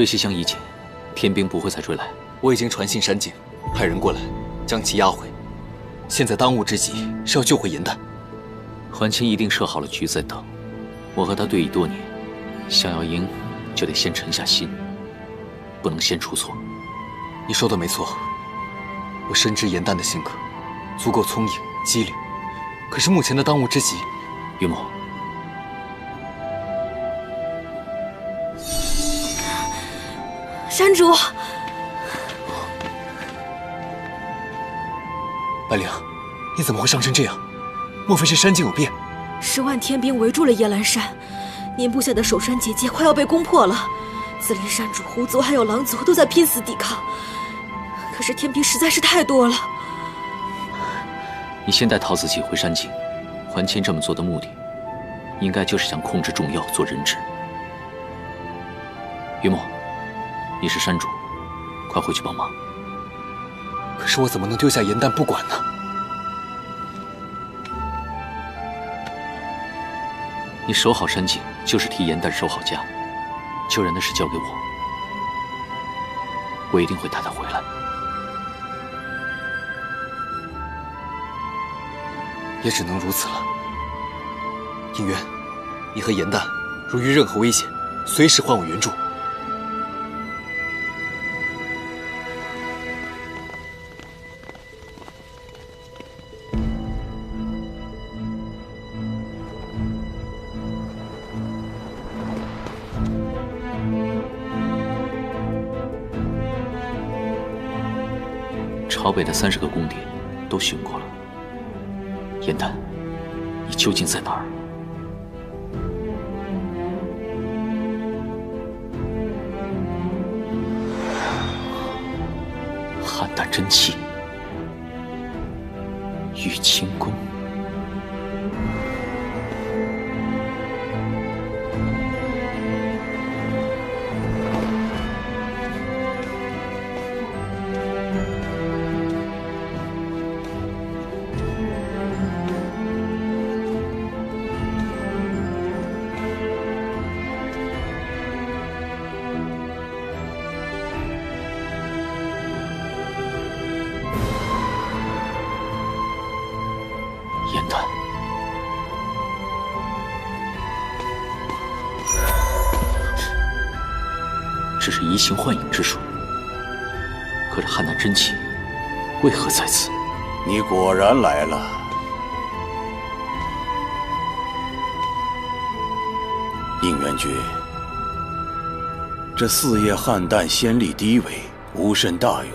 追西乡一解，天兵不会再追来。我已经传信山境，派人过来将其押回。现在当务之急是要救回严旦。桓清一定设好了局在等。我和他对弈多年，想要赢，就得先沉下心，不能先出错。你说的没错，我深知严旦的性格，足够聪颖机灵。可是目前的当务之急，云墨。 山主，白灵，你怎么会伤成这样？莫非是山境有变？10万天兵圍住了夜兰山，您部下的守山结界快要被攻破了。紫林山主、狐族还有狼族都在拼死抵抗，可是天兵實在是太多了。你先带陶子琪回山境，桓谦這麼做的目的，應該就是想控制重要，做人質。雲墨。 你是山主，快回去幫忙。可是我怎麼能丟下嚴旦不管呢？你守好山境，就是替嚴旦守好家。救人的事交給我，我一定會帶他回來。也只能如此了。应元，你和嚴旦如遇任何危險，隨時喚我援助。 朝北的30個宮殿都巡過了，嚴旦，你究竟在哪兒？邯鄲真氣，玉清宮。 严旦，只是移形换影之術，可是邯鄲真氣為何在此？你果然來了，應元君。這四葉邯鄲仙力低微，無甚大用，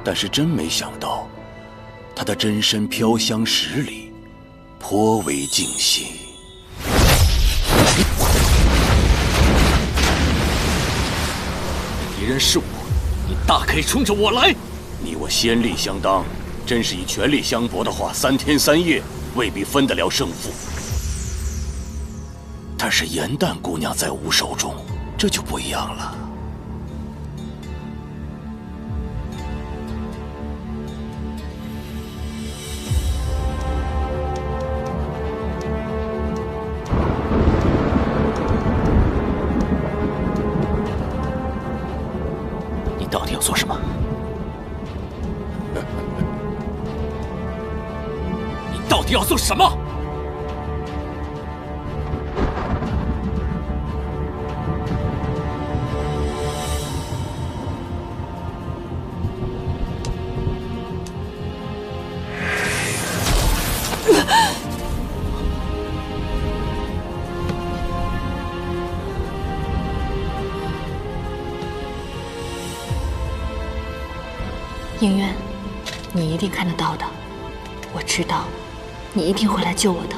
但是真沒想到，他的真身飄香10里。 頗為驚喜。敵人是我，你大可以衝着我來。你我仙力相當，真是以全力相搏的話，3天3夜未必分得了勝負。但是嚴旦姑娘在吾手中，這就不一樣了。 到底要做什麼？你到底要做什麼？应元，你一定看得到的，我知道，你一定会來救我的。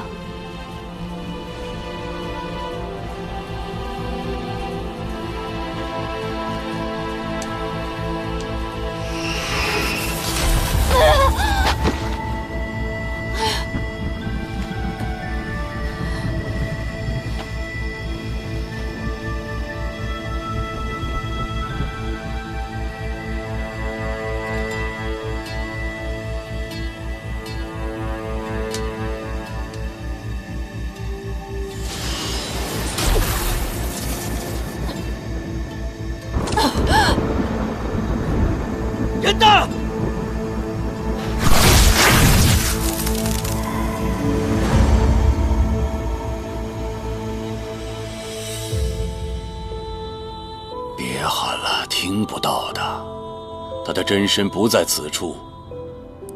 喊了，聽不到的。他的真身不在此處。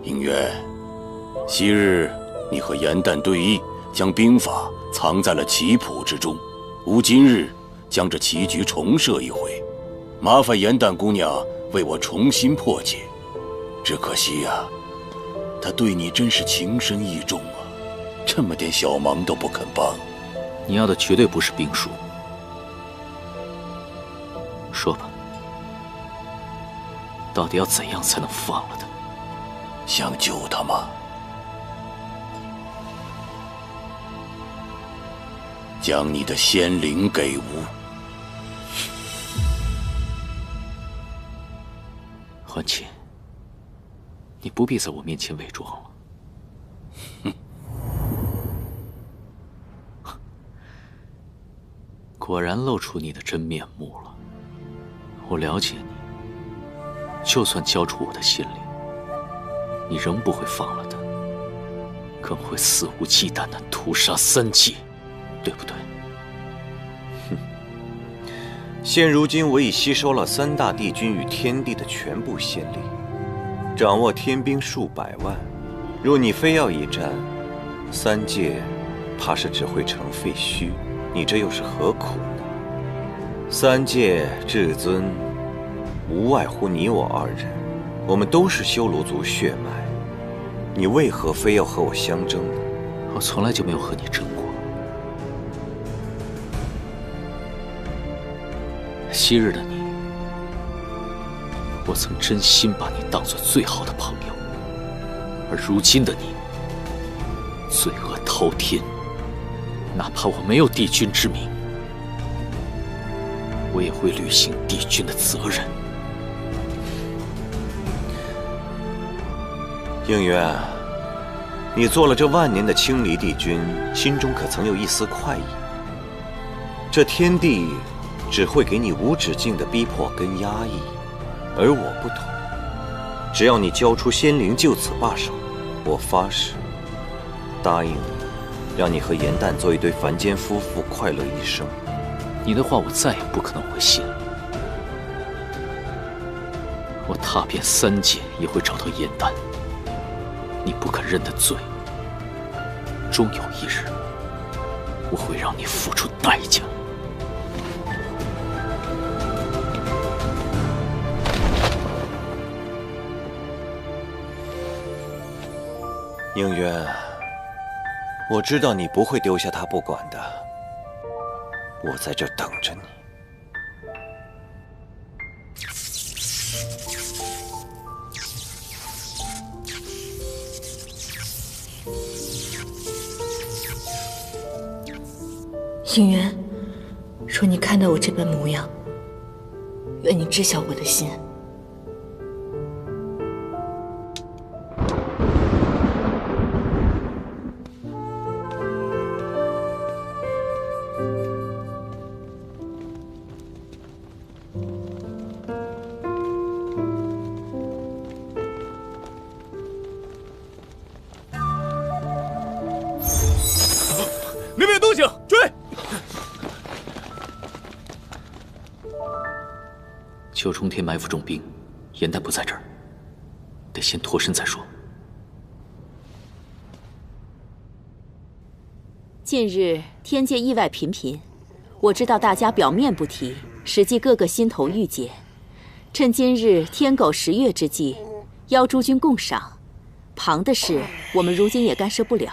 應元，昔日你和颜旦對弈，將兵法藏在了棋譜之中。吾今日將這棋局重設一回，麻煩顏旦姑娘為我重新破解。只可惜呀，他對你真是情深意重啊，這麼點小忙都不肯幫。你要的絕對不是兵書。說吧，到底要怎樣才能放了他？想救他嗎？将你的仙灵給吾。桓钦，你不必在我面前偽装了。哼，果然露出你的真面目了。我了解你，就算交出我的心灵，你仍不会放了他，更会肆无忌惮地屠殺三界，对不对？现如今我已吸收了三大帝君与天帝的全部仙力，掌握天兵数百万。若你非要一战，三界怕是只会成废墟。你这又是何苦呢？三界至尊，无外乎你我二人，我们都是修罗族血脉，你为何非要和我相争呢？我从来就没有和你争过。昔日的你，我曾真心把你当作最好的朋友，而如今的你，罪惡滔天，哪怕我沒有帝君之名，我也會履行帝君的責任。應元，你做了這萬年的青離帝君，心中可曾有一絲快意？這天地只會給你無止境的逼迫跟壓抑，而我不同，只要你交出仙靈，就此罷手。我發誓，答應你，讓你和顏旦做一對凡間夫婦，快樂一生。你的話我再也不可能會信了。我踏遍三界也會找到顏旦，你不肯認的罪，終有一日，我會讓你付出代價。應元，我知道你不會丟下他不管的，我在這等着你。應元，若你看到我這般模樣，願你知曉我的心。那邊有動靜，追！九重天埋伏重兵，顏旦不在這兒，得先脫身再說。近日天界意外頻頻，我知道大家表面不提，實際個個心頭鬱結。趁今日天狗10月之際，邀諸君共賞。旁的事，我們如今也干涉不了。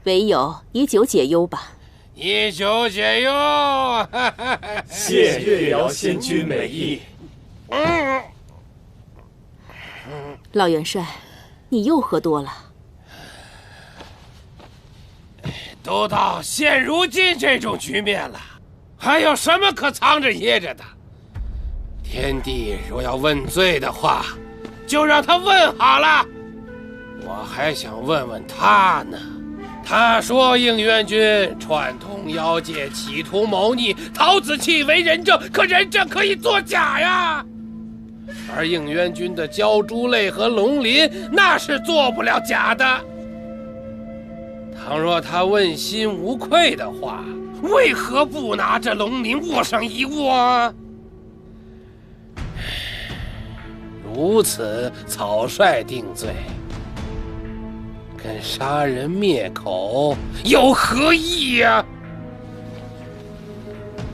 唯有以酒解憂吧。以酒解憂，謝月瑤仙君美意。老元帥，你又喝多了。都到現如今這種局面了，還有什麼可藏着掖着的？天帝若要問罪的話，就讓他問好了。我還想問問他呢。他說應元君串通妖界，企圖謀逆，陶子棄為人證，可人證可以作假呀。而應元君的鲛珠淚和龍鱗，那是做不了假的。倘若他問心無愧的話，為何不拿着龍鱗握上一握？如此草率定罪，跟杀人灭口有何异呀？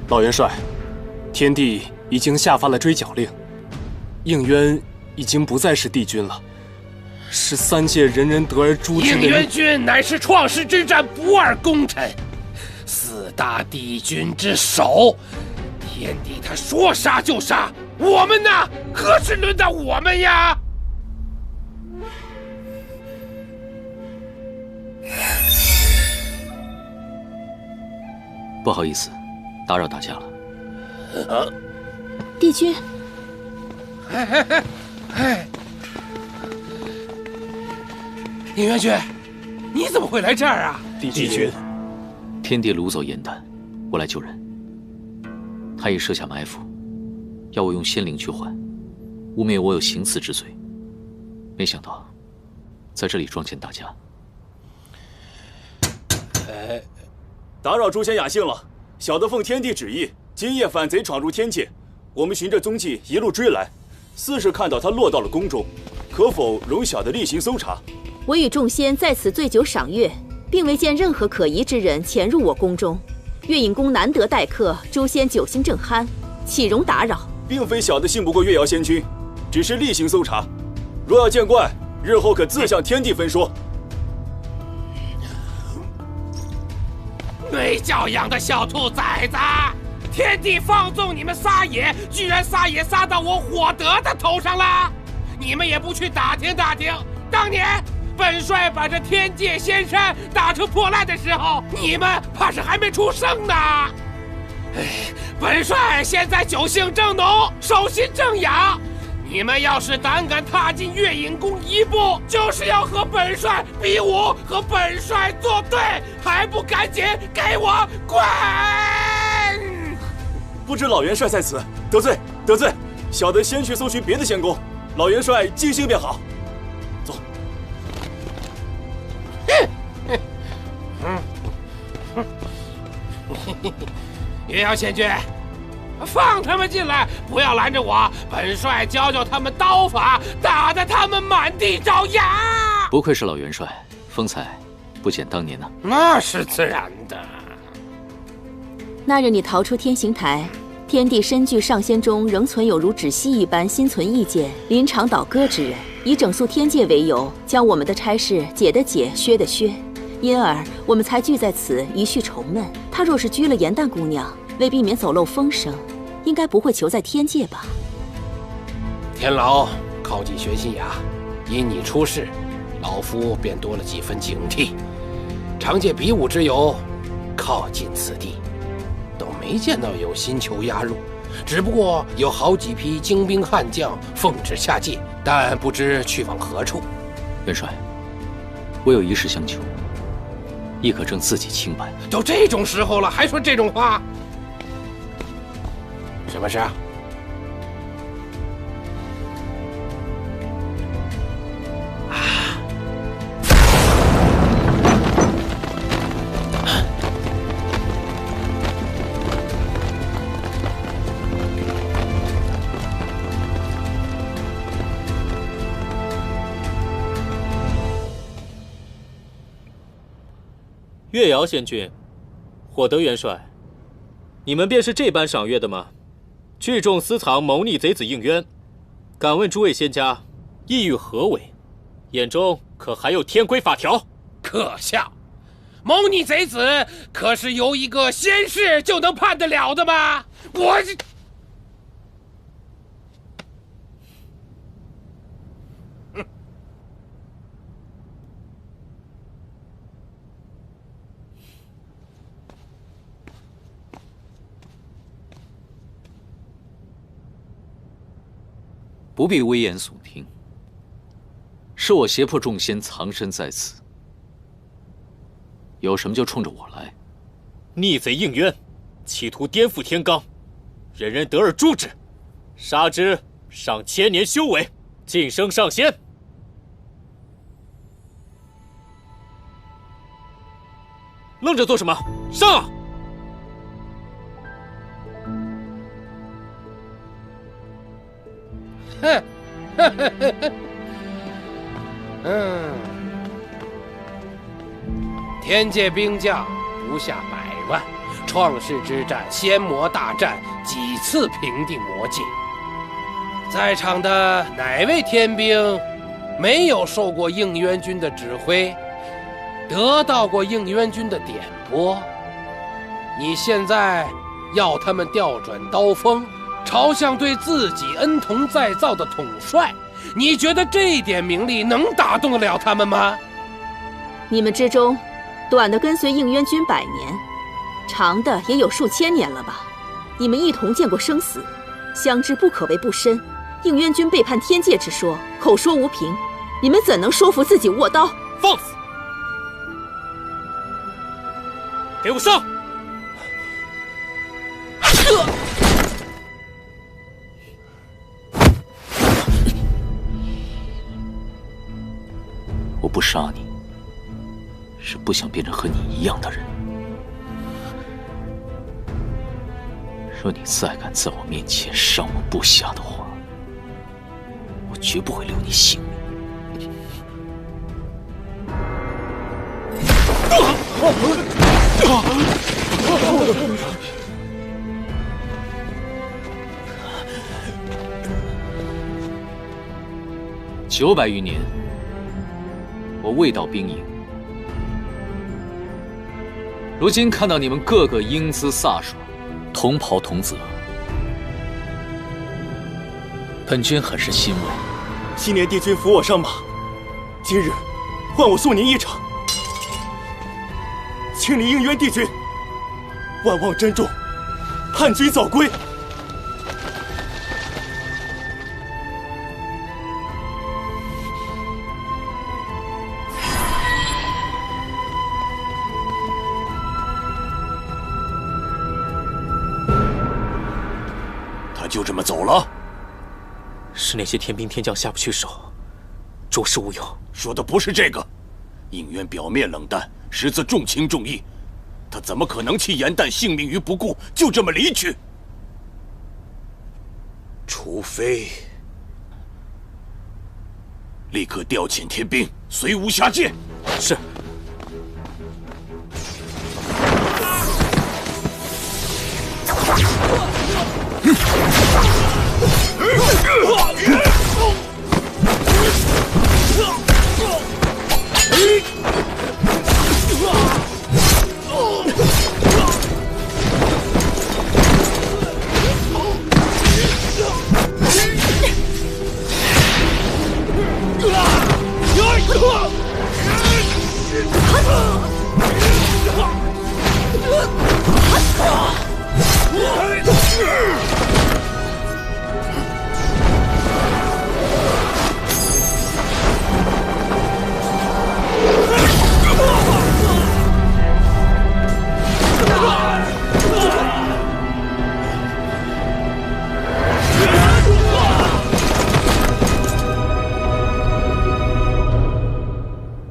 老元帅，天帝已经下发了追剿令，应渊已经不再是帝君了，是三界人人得而诛之的。应渊君乃是创世之战不二功臣，4大帝君之首，天帝他说杀就杀，我们呢？何时轮到我们呀？不好意思，打扰大家了。帝君，应渊君，你怎么会来这儿啊？帝君，天帝掳走颜丹，我来救人。他已设下埋伏，要我用仙灵去换，污蔑我有行刺之罪。没想到，在这里撞见大家。打扰诸仙雅兴了。小的奉天帝旨意，今夜反賊闖入天界，我们循着踪迹一路追来，似是看到他落到了宫中，可否容小的例行搜查？我与众仙在此醉酒赏月，并未见任何可疑之人潜入我宫中。月影宫难得待客，诸仙酒兴正酣，岂容打扰？并非小的信不过月瑶仙君，只是例行搜查。若要见怪，日后可自向天帝分说。没教养的小兔崽子！天帝放纵你们撒野，居然撒野撒到我火德的头上了！你们也不去打听打听，当年本帅把这天界仙山打成破烂的时候，你们怕是还没出生呢！本帅现在酒性正浓，手心正癢。你们要是胆敢踏进月影宫一步，就是要和本帅比武，和本帅作对，还不趕緊給我滾！不知老元帥在此，得罪得罪，小的先去搜尋別的仙宮，老元帥靜心便好。走。月瑶仙君，放他们进来，不要拦着我。本帅教教他们刀法，打得他们满地找牙。不愧是老元帅，风采不减当年呢。那是自然的。那日你逃出天刑台，天帝深具上仙中仍存有如止息一般心存意见、临场倒戈之人，以整肃天界為由，將我們的差事解的解，削的削，因而我們才聚在此一敘愁悶。他若是拘了顏淡姑娘，為避免走漏風聲，應該不會囚在天界吧？天牢靠近玄心崖，因你出事，老夫便多了幾分警惕。常借比武之由，靠近此地，都沒見到有新囚押入，只不過有好幾批精兵悍將奉旨下界，但不知去往何處。元帥，我有一事相求，亦可證自己清白。都這種時候了，還說這種話？什麼事啊？月瑶仙君，火德元帥，你們便是這般賞月的嗎？聚眾私藏謀逆賊子應淵，敢問諸位仙家，意欲何為？眼中可還有天規法條？可笑！謀逆賊子可是由一個仙士就能判得了的嗎？我這……不必危言耸聽，是我脅迫眾仙藏身在此，有什麼就衝着我來。逆賊應淵，企圖顛覆天罡，人人得而誅之，殺之上千年修為，晉升上仙。愣着做什麼？上啊！哼，天界兵将不下100万，创世之战、仙魔大战几次平定魔界。在场的哪位天兵没有受过应渊君的指挥，得到过应渊君的点拨？你现在要他们调转刀锋，朝向对自己恩同再造的统帅，你觉得这点名利能打动得了他们吗？你们之中，短的跟隨应渊君100年，长的也有数千年了吧？你们一同见过生死，相知不可谓不深。应渊君背叛天界之说，口说无凭，你们怎能说服自己握刀？放肆！给我上！我不杀你，是不想变成和你一样的人。若你再敢在我面前伤我部下的话，我绝不会留你性命。900余年，我未到兵营，如今看到你们个个英姿飒爽，同袍同责，本君很是欣慰。昔年帝君扶我上马，今日换我送您一场，请你应渊帝君，万望珍重，盼君早歸。他就这么走了？是那些天兵天将下不去手，着实无有。说的不是这个。应渊表面冷淡，实则重情重义，他怎么可能弃颜淡性命于不顧，就这么离去？除非立刻調遣天兵，隨吾下界。是。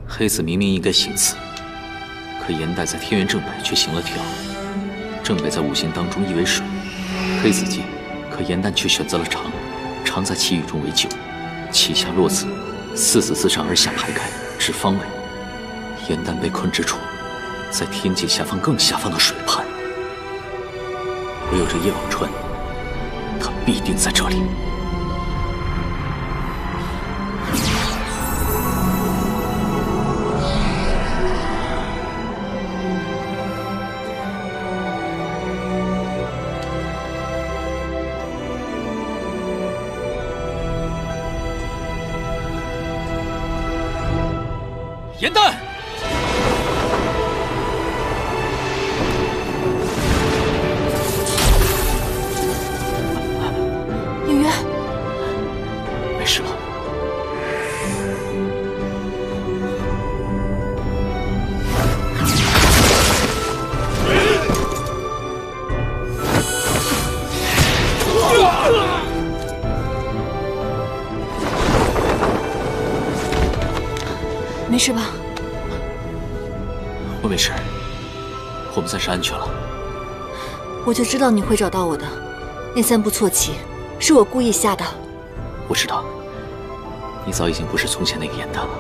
黑子明明应该行刺，可颜淡在天元正北却行了跳。正北在五行当中意为水，黑子进，可颜淡却选择了长，长在气宇中为救。旗下落子，四子自上而下排开，至方位。颜淡被困之处，在天界下方更下方的水畔。唯有这叶往川，他必定在这里。颜淡，应渊，没事了。没事吧？我没事，我们暂时安全了。我就知道你会找到我的，那3步错棋是我故意下的。我知道，你早已经不是从前那个颜淡了。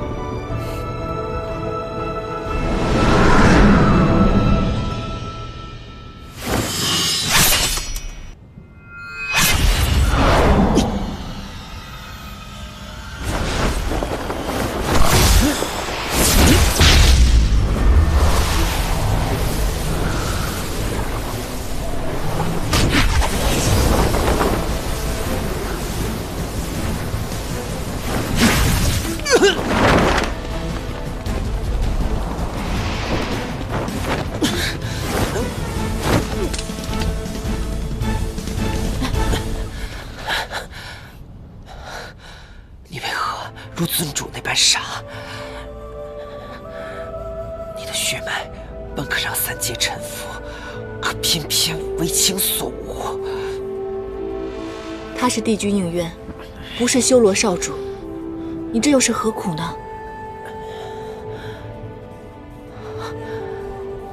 如尊主那般傻。你的血脉本可让三界臣服，可偏偏为情所无。他是帝君应渊，不是修罗少主，你这又是何苦呢？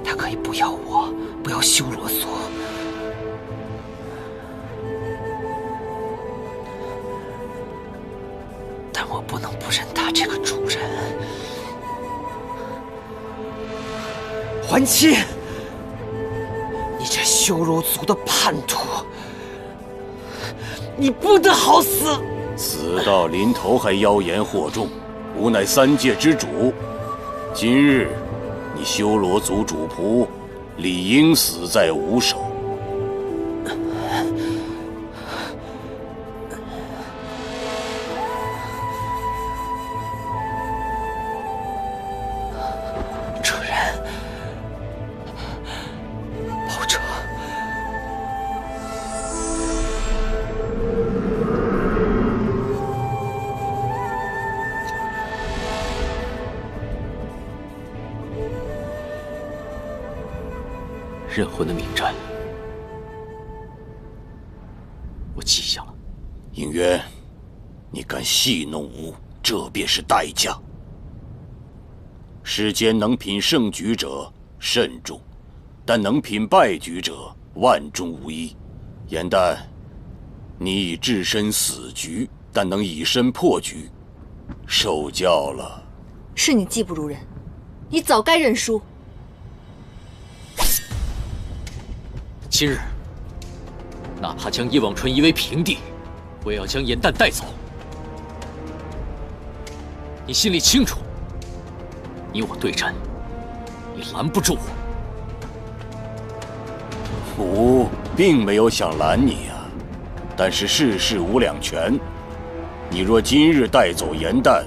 他可以不要我，不要修罗族。 但我不能不认他这个主人。还清，你这修罗族的叛徒，你不得好死！死到临头还妖言惑众，吾乃三界之主。今日你修罗族主仆，理应死在吾手。 任魂的名战，我记下了。应渊，你敢戏弄吾，这便是代價。世间能品胜局者慎重，但能品败局者万中无一。颜淡，你已置身死局，但能以身破局，受教了。是你技不如人，你早該認輸。 今日，哪怕将叶望春夷為平地，我也要將颜淡帶走。你心裡清楚，你我對戰，你攔不住我。吾並沒有想攔你啊，但是世事無兩全。你若今日帶走颜淡，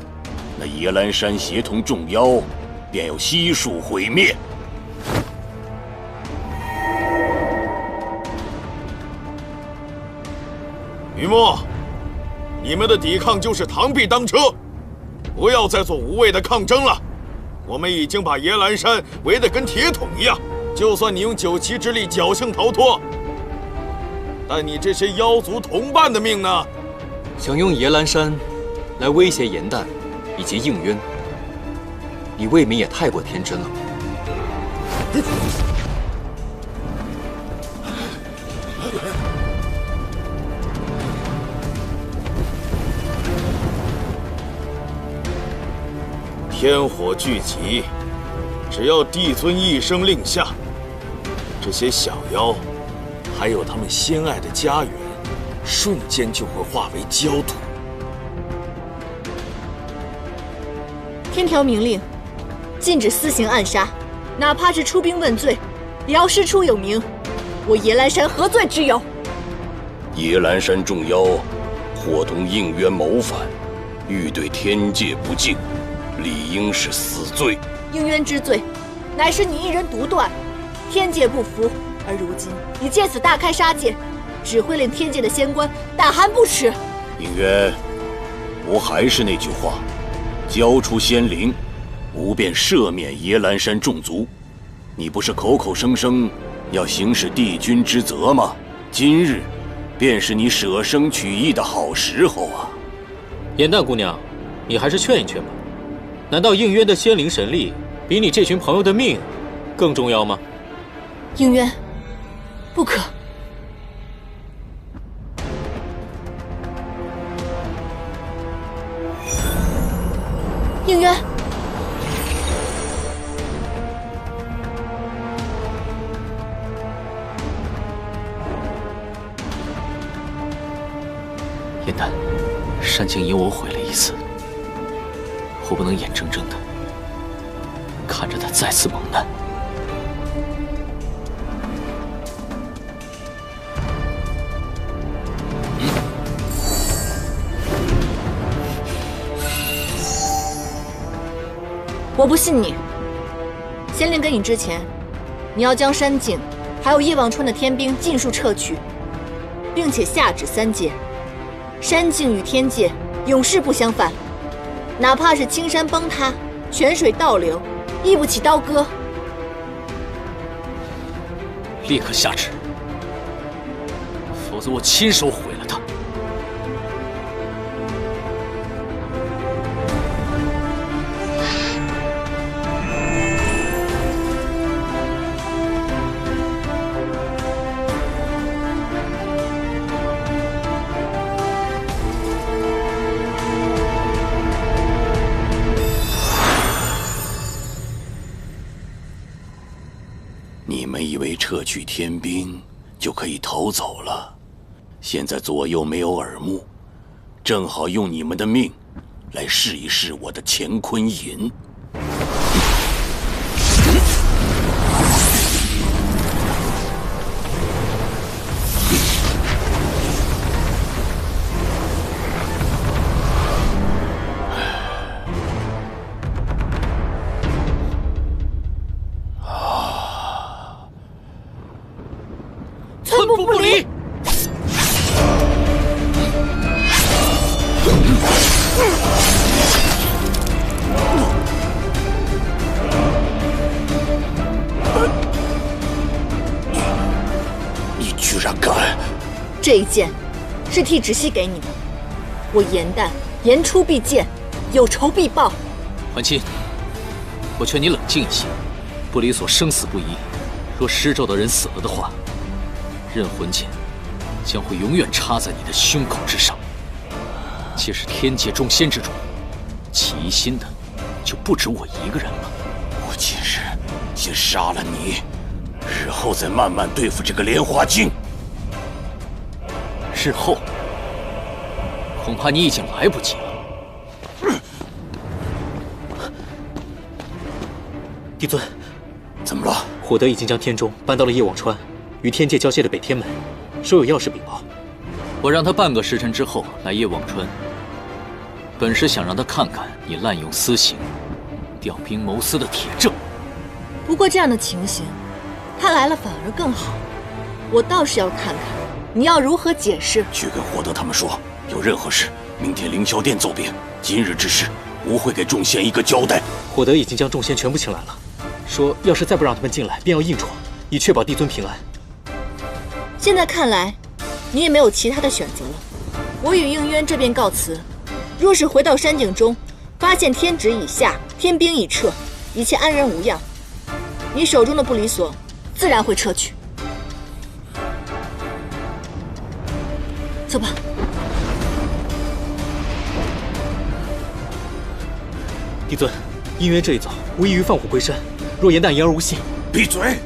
那野蘭山協同眾妖，便要悉數毀滅。 雨墨，你們的抵抗就是螳臂當車，不要再做無謂的抗爭了。我們已經把野蘭山圍得跟鐵桶一樣，就算你用九旗之力僥倖逃脫，但你這些妖族同伴的命呢？想用野蘭山來威脅顏淡以及應淵，你未免也太過天真了。 天火聚集，只要帝尊一聲令下，這些小妖，還有他們先愛的家園，瞬間就會化為焦土。天條明令，禁止私行暗殺，哪怕是出兵問罪，也要師出有名。我野蘭山何罪之有？野蘭山眾妖夥同應淵謀反，欲對天界不敬。 理應是死罪。應淵之罪，乃是你一人獨斷，天界不服。而如今你借此大開殺戒，只會令天界的仙官膽寒不齒。應淵，吾還是那句話，交出仙靈，吾便赦免野蘭山眾族。你不是口口聲聲要行使帝君之責嗎？今日，便是你捨生取義的好時候啊！顏淡姑娘，你還是勸一勸吧。 難道應淵的仙靈神力比你這群朋友的命更重要嗎？應淵，不可！燕丹，山境因我毀了一次，我不能眼睁睁的看着他再次蒙难。我不信你。先令给你之前，你要将山境还有叶望川的天兵尽数撤去，并且下旨三界，山境与天界永世不相犯，哪怕是青山崩塌、泉水倒流，亦不起刀割。立刻下旨，否则我亲手毁了他。你们以为撤去天兵就可以逃走了？现在左右没有耳目，正好用你们的命来試一試我的乾坤银。寸步不离。你居然敢！这一剑是替芷溪给你的，我严旦言出必践，有仇必報。桓钦，我劝你冷静一些。不离所生死不疑，若施咒的人死了的话，刃魂剑将会永远插在你的胸口之上。既是天界众仙之中，起疑心的就不止我一个人了。我今日先杀了你，日後再慢慢對付這個蓮華鏡。日後，恐怕你已經來不及了。帝尊，怎麼了？火德已經將天鐘搬到了葉望川與天界交界的北天門，說有要事稟報。我讓他半個時辰之後來葉望川，本是想讓他看看你濫用私刑、調兵謀私的鐵證。不過這樣的情形，他來了反而更好。我倒是要看看你要如何解釋。去跟火德他們說，有任何事，明天凌霄殿奏禀。今日之事，我會給眾仙一個交代。火德已經將眾仙全部請來了，說要是再不讓他們進來，便要硬闖，以確保帝尊平安。現在看來，你也沒有其他的選擇了。我與應淵這邊告辭。若是回到山境中，發現天旨已下，天兵已撤，一切安然無恙，你手中的不離所自然會撤去。走吧。帝尊，應淵這一走，無異於放虎歸山。若嚴旦言而無信，閉嘴！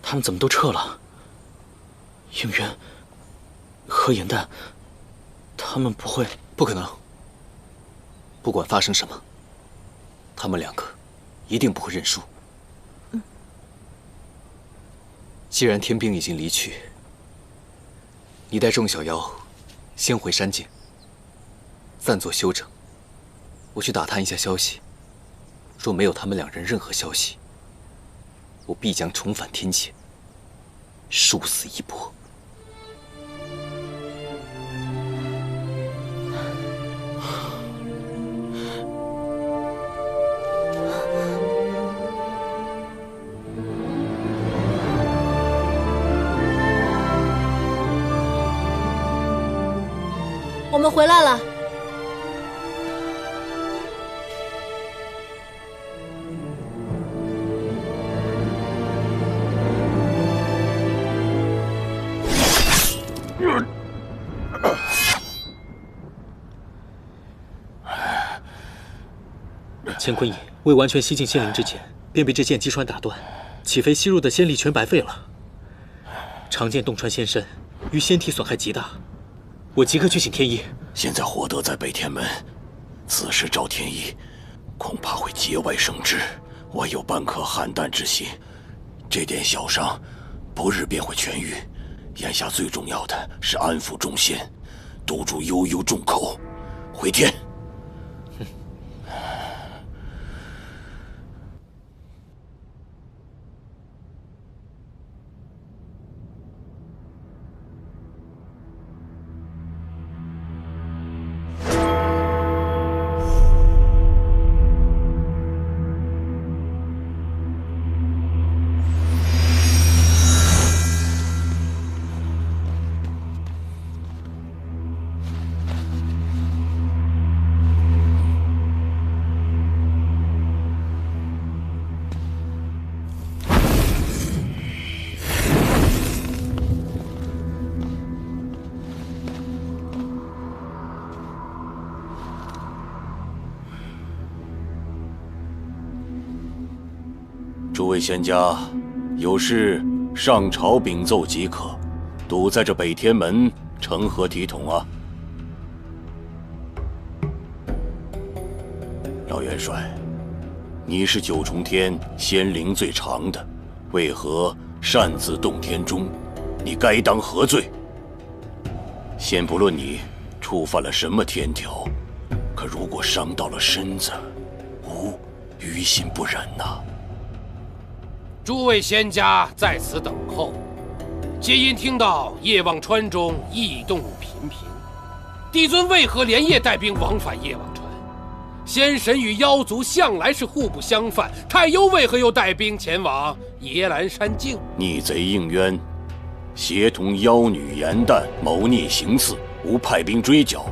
他們怎麼都撤了？應淵和嚴旦，他們不會？不可能！不管發生什麼，他們兩個一定不會認輸。既然天兵已經離去，你帶眾小妖先回山境，暫作休整。我去打探一下消息，若沒有他們兩人任何消息，我必將重返天界，殊死一搏。我們回來了。乾坤影未完全吸进仙灵之前，便被这剑击穿打断，岂非吸入的仙力全白费了？长剑洞穿仙身，于仙体损害极大。我即刻去请天医。现在火德在北天门，此时召天医，恐怕会节外生枝。我有半顆邯郸之心，这点小傷，不日便会痊愈。眼下最重要的是安抚众仙，堵住悠悠众口。回天。诸位仙家，有事上朝禀奏即可，堵在这北天门，成何体统啊？老元帅，你是九重天仙龄最长的，为何擅自动天钟？你该当何罪？先不论你触犯了什么天条，可如果傷到了身子，吾于心不忍吶。诸位仙家在此等候，皆因听到叶望川中异动频频。帝尊为何连夜带兵往返叶望川？仙神与妖族向来是互不相犯，太幽为何又带兵前往耶兰山境？逆贼应渊协同妖女颜旦谋逆行刺，吾派兵追剿。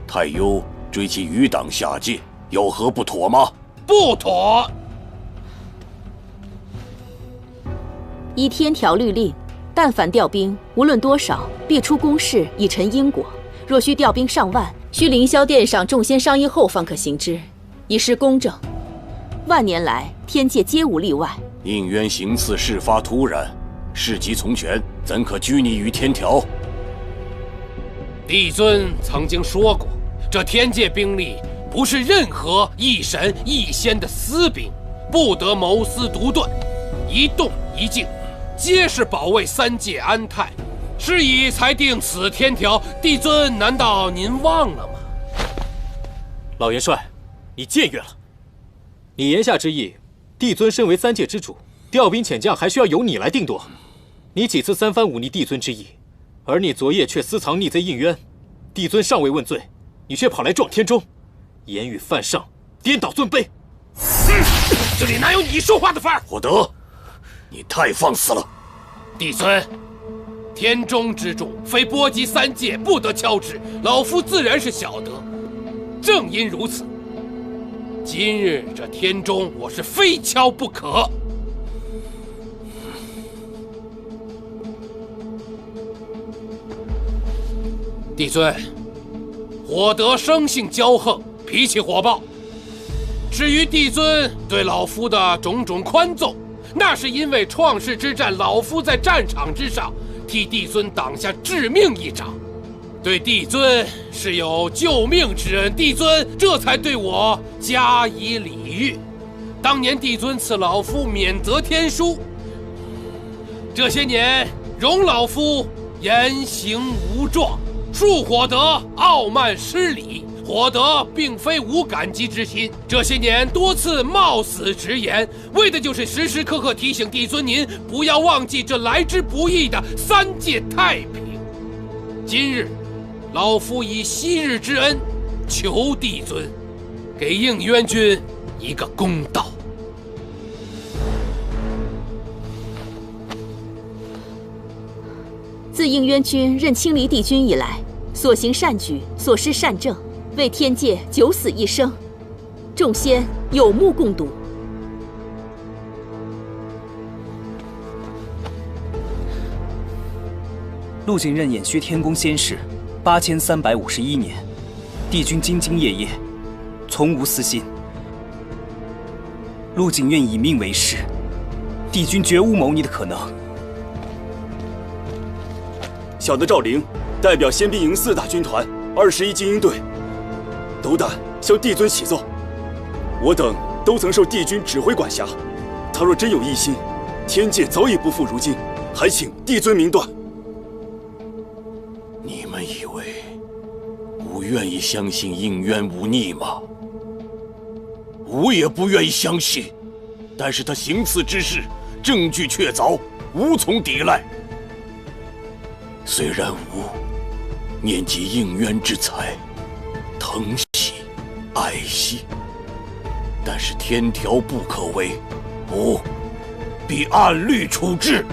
太幽追其余党下界，有何不妥吗？不妥！依天条律令，但凡調兵，無論多少，必出公示以陳因果。若需調兵上萬，需凌霄殿上眾仙商議後方可行之，以示公正。萬年來，天界皆無例外。應淵行刺事發突然，事急從權，怎可拘泥於天條？帝尊曾經說過，這天界兵力不是任何一神一仙的私兵，不得謀私獨斷，一動一靜，皆是保衛三界安泰，是以才定此天條。帝尊難道您忘了嗎？老元帥，你僭越了。你言下之意，帝尊身為三界之主，調兵遣將還需要由你來定奪。你幾次三番忤逆帝尊之意，而你昨夜卻私藏逆賊應淵，帝尊尚未問罪，你卻跑來撞天鐘，言語犯上，顛倒尊卑。這裡哪有你說話的份兒？火德，你太放肆了！帝尊，天鐘之重，非波及三界，不得敲之。老夫自然是曉得。正因如此，今日這天鐘，我是非敲不可。帝尊，火德生性骄橫，脾氣火爆。至於帝尊對老夫的種種寬縱，那是因為創世之戰，老夫在戰場之上替帝尊擋下致命一掌，對帝尊是有救命之恩，帝尊這才對我加以禮遇。當年帝尊賜老夫免責天書，這些年容老夫言行無狀，恕火德傲慢失禮。火德並非無感激之心，這些年多次冒死直言，為的就是時時刻刻提醒帝尊您不要忘記這來之不易的三界太平。今日，老夫以昔日之恩，求帝尊給應淵君一個公道。自應淵君任清離帝君以來，所行善舉，所施善政，為天界九死一生，眾仙有目共睹。陆景任偃虛天宮仙事8351年，帝君兢兢業業，從無私心。陸景願以命為誓，帝君絕無謀逆的可能。小的趙靈代表宪兵營4大軍團21精英队，斗膽向帝尊启奏：我等都曾受帝君指挥管辖，他若真有异心，天界早已不復如今，还请帝尊明断。你们以为吾愿意相信应渊无逆吗？吾也不愿意相信，但是他行刺之事证据确凿，无从抵赖。虽然吾念及应渊之才，疼惜爱惜，但是天条不可违，吾必按律处置。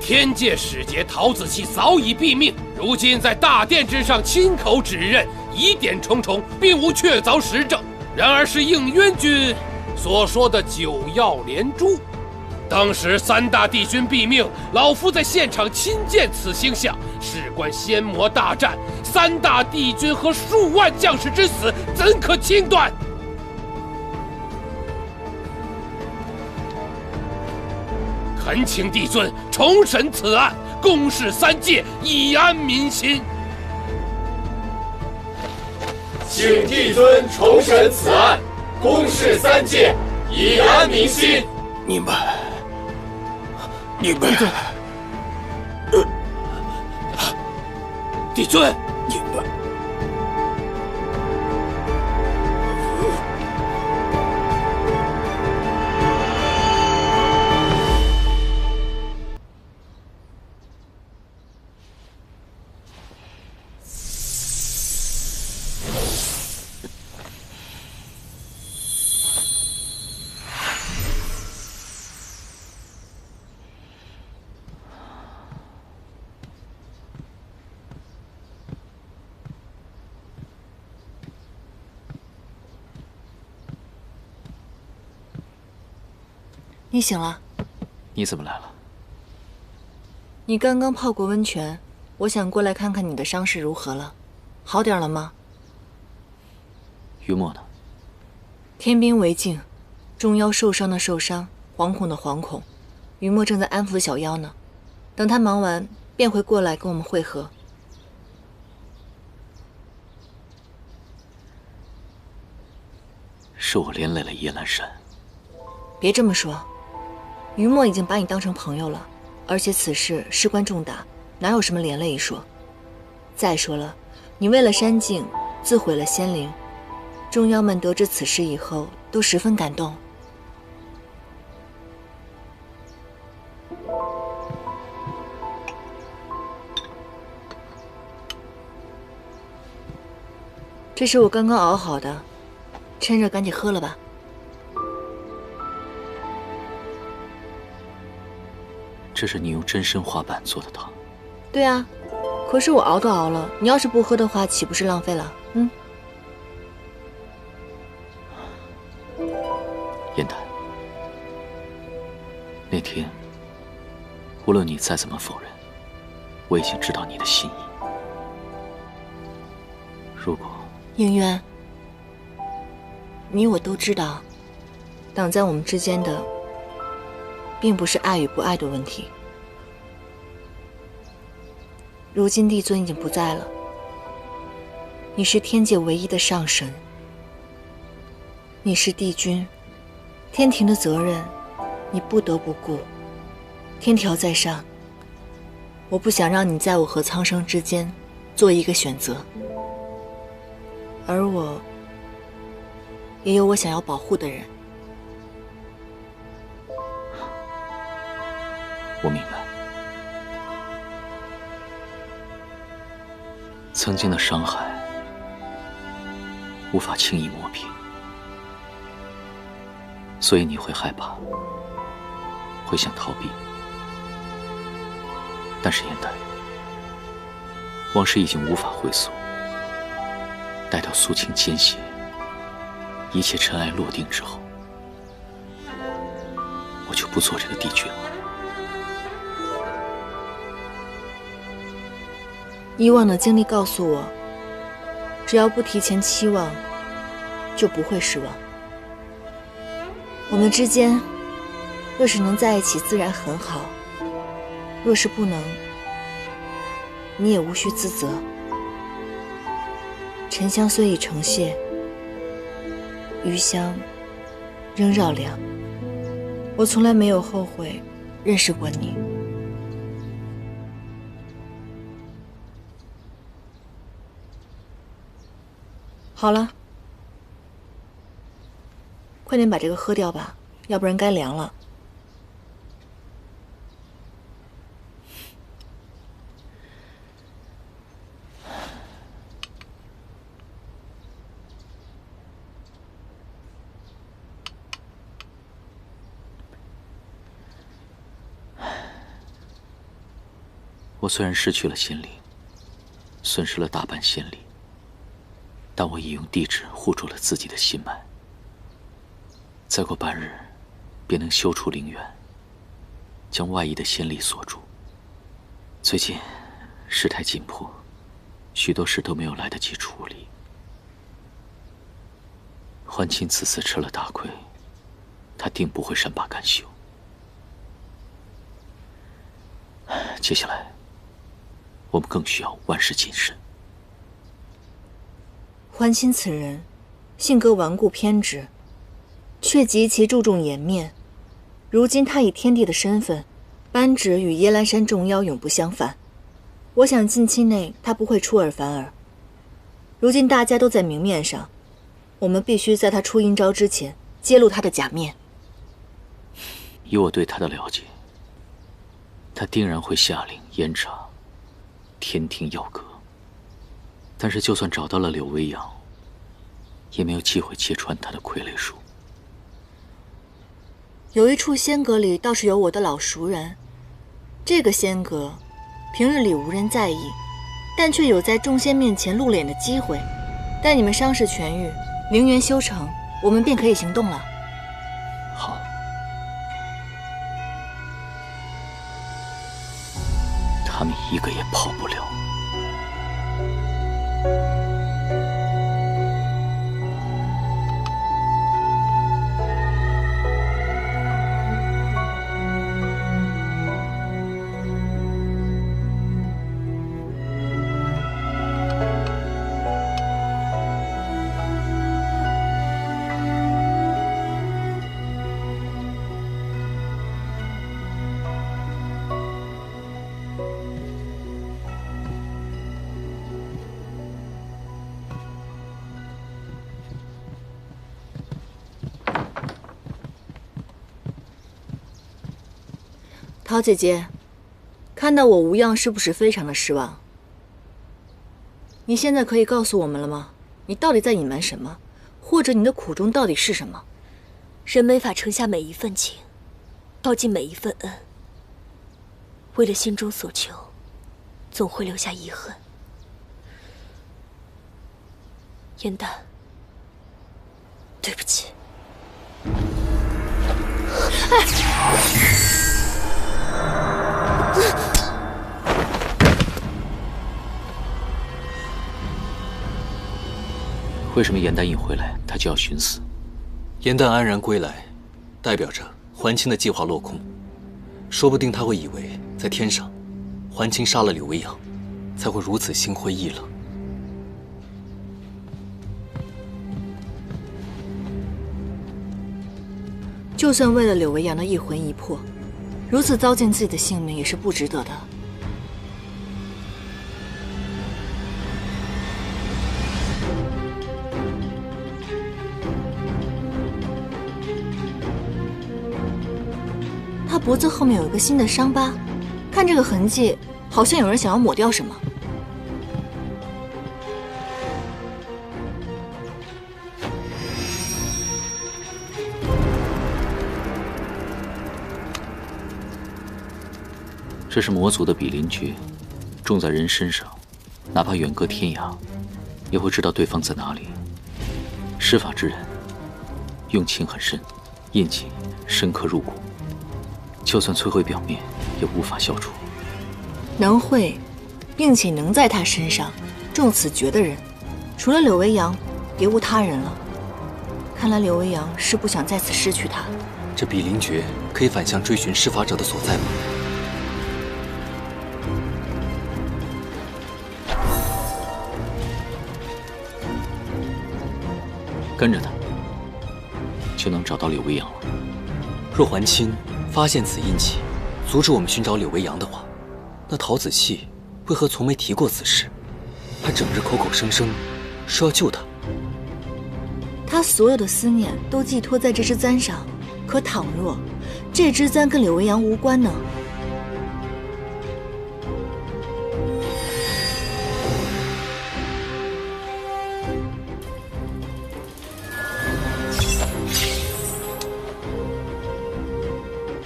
天界使节陶子期早已毙命，如今在大殿之上亲口指认，疑点重重，并无确凿实证。然而是应渊君所说的9曜连珠。当时3大帝君毙命，老夫在现场亲见此星象，事关仙魔大戰，3大帝君和数萬將士之死，怎可輕斷？懇請帝尊重審此案，公示3界，以安民心。請帝尊重審此案，公示3界，以安民心。你們，帝尊，你們。你醒了？你怎么来了？你刚刚泡过温泉，我想过来看看你的伤势如何了，好点了吗？于墨呢？天兵为镜，众妖受傷的受傷，惶恐的惶恐。於墨正在安撫小妖呢，等他忙完便會過來跟我們會合。是我連累了葉嵐山。別這麼說，於墨已經把你當成朋友了，而且此事事關重大，哪有什麼連累一說？再說了，你為了山境自毀了仙靈，眾妖們得知此事以後都十分感動。這是我剛剛熬好的，趁熱趕緊喝了吧。這是你用真身花瓣做的湯。對啊，可是我熬都熬了，你要是不喝的話，豈不是浪費了？嗯。燕丹，那天無論你再怎麼否認，我已經知道你的心意。如果應淵，你我都知道，擋在我們之間的並不是愛與不愛的問題。如今帝尊已經不在了，你是天界唯一的上神，你是帝君，天庭的責任你不得不顧。天條在上，我不想讓你在我和蒼生之間做一個選擇。而我也有我想要保護的人。我明白，曾經的傷害無法輕易磨平，所以你會害怕，會想逃避。但是燕丹，往事已經無法回溯。待到肅清奸邪，一切塵埃落定之後，我就不做這個帝君了。以往的經歷告訴我，只要不提前期望，就不會失望。我们之间若是能在一起，自然很好；若是不能，你也无需自责。沉香虽已成谢，余香仍绕梁。我从来没有后悔认识过你。好了，快点把这个喝掉吧，要不然该凉了。我虽然失去了仙灵，损失了大半仙力，但我已用地质护住了自己的心脉。再过半日，便能修出灵源，将外溢的仙力锁住。最近事态紧迫，许多事都没有来得及处理。桓清此次吃了大虧，他定不会善罢甘休。接下来，我们更需要万事谨慎。桓清此人，性格顽固偏执，却极其注重颜面。如今他以天帝的身份，颁旨与耶兰山众妖永不相犯。我想近期內他不會出尔反爾。如今大家都在明面上，我們必須在他出陰招之前揭露他的假面。以我對他的了解，他定然會下令嚴查天庭妖閣。但是就算找到了柳微陽，也沒有機會揭穿他的傀儡術。有一處仙閣裡倒是有我的老熟人，這個仙閣平日裡無人在意，但卻有在眾仙面前露臉的機會。待你們傷勢痊癒，靈元修成，我們便可以行動了。好。他們一個也跑不了。陶姐姐，看到我無恙是不是非常的失望？你現在可以告訴我們了嗎？你到底在隱瞞什麼？或者你的苦衷到底是什麼？人沒法承下每一份情，報盡每一份恩。為了心中所求，總會留下遺恨。顏淡，對不起。為什麼顏淡一回來，他就要尋死？顏淡安然歸來，代表着桓清的計劃落空。說不定他會以為在天上，桓清殺了柳微陽，才會如此心灰意冷。就算為了柳微陽的一魂一魄，如此糟踐自己的性命也是不值得的。他脖子後面有一個新的傷疤，看這個痕跡，好像有人想要抹掉什麼。這是魔族的比鄰訣，種在人身上，哪怕遠隔天涯，也會知道對方在哪裡。施法之人，用情很深，印記深刻入骨。就算摧毀表面，也無法消除。能會，並且能在他身上中此訣的人，除了柳微陽，別無他人了。看来柳微阳是不想再次失去他。这比灵诀可以反向追寻施法者的所在吗？跟着他，就能找到柳微阳了。若桓清发现此印记，阻止我们寻找柳微阳的话，那陶子气为何从没提过此事，还整日口口声声说要救他？他所有的思念都寄托在这支簪上，可倘若这支簪跟柳微阳无关呢？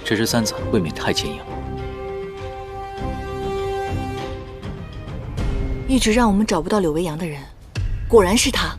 这支簪子未免太坚硬了。一直让我们找不到柳微阳的人，果然是他。